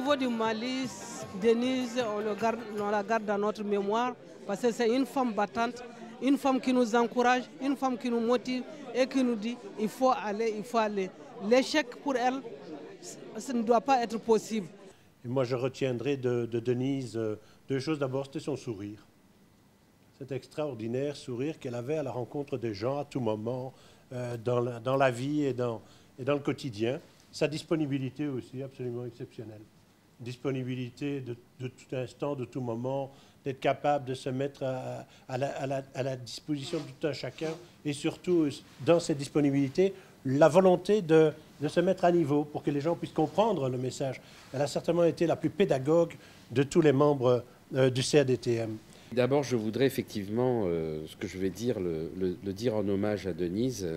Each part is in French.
niveau du Mali, Denise, on la garde dans notre mémoire parce que c'est une femme battante, une femme qui nous encourage, une femme qui nous motive et qui nous dit il faut aller, il faut aller. L'échec pour elle, ça ne doit pas être possible. Et moi, je retiendrai de Denise deux choses. D'abord, c'était son sourire. Cet extraordinaire sourire qu'elle avait à la rencontre des gens à tout moment, dans la vie et dans le quotidien. Sa disponibilité aussi, absolument exceptionnelle. Disponibilité de tout instant, de tout moment, d'être capable de se mettre à la disposition de tout un chacun. Et surtout, dans cette disponibilité, la volonté de se mettre à niveau pour que les gens puissent comprendre le message. Elle a certainement été la plus pédagogue de tous les membres du CADTM. D'abord, je voudrais effectivement, ce que je vais dire, le dire en hommage à Denise,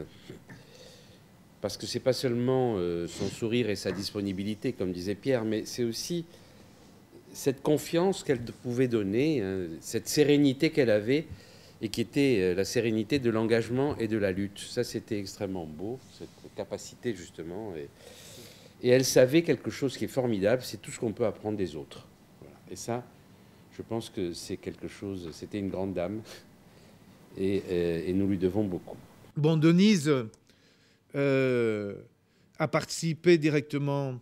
parce que c'est pas seulement son sourire et sa disponibilité, comme disait Pierre, mais c'est aussi cette confiance qu'elle pouvait donner, hein, cette sérénité qu'elle avait, et qui était la sérénité de l'engagement et de la lutte. Ça, c'était extrêmement beau, cette capacité, justement. Et elle savait quelque chose qui est formidable, c'est tout ce qu'on peut apprendre des autres. Voilà. Et ça, je pense que c'est quelque chose... C'était une grande dame, et nous lui devons beaucoup. Bon, Denise a participé directement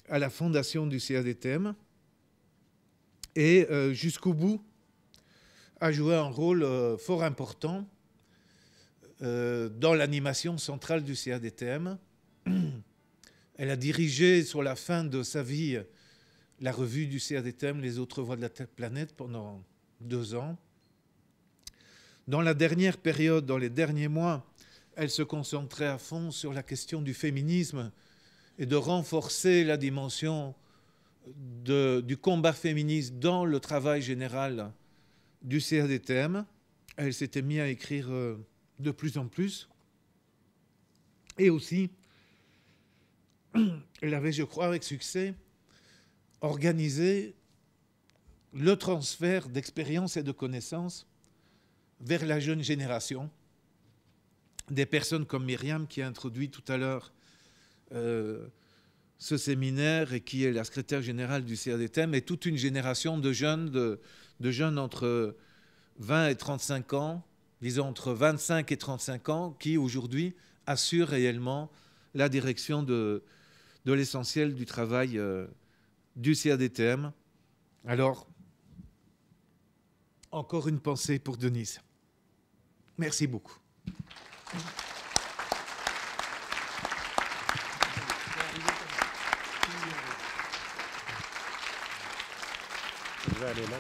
à la fondation du CADTM et jusqu'au bout a joué un rôle fort important dans l'animation centrale du CADTM. Elle a dirigé sur la fin de sa vie la revue du CADTM, Les Autres Voix de la Planète, pendant 2 ans. Dans la dernière période, dans les derniers mois, elle se concentrait à fond sur la question du féminisme et de renforcer la dimension du combat féministe dans le travail général du CADTM. Elle s'était mise à écrire de plus en plus. Et aussi, elle avait, je crois, avec succès, organisé le transfert d'expériences et de connaissances vers la jeune génération. Des personnes comme Myriam, qui a introduit tout à l'heure ce séminaire et qui est la secrétaire générale du CADTM, et toute une génération de jeunes entre 20 et 35 ans, disons entre 25 et 35 ans, qui aujourd'hui assurent réellement la direction de l'essentiel du travail du CADTM. Alors, encore une pensée pour Denise. Merci beaucoup. Je vais aller là.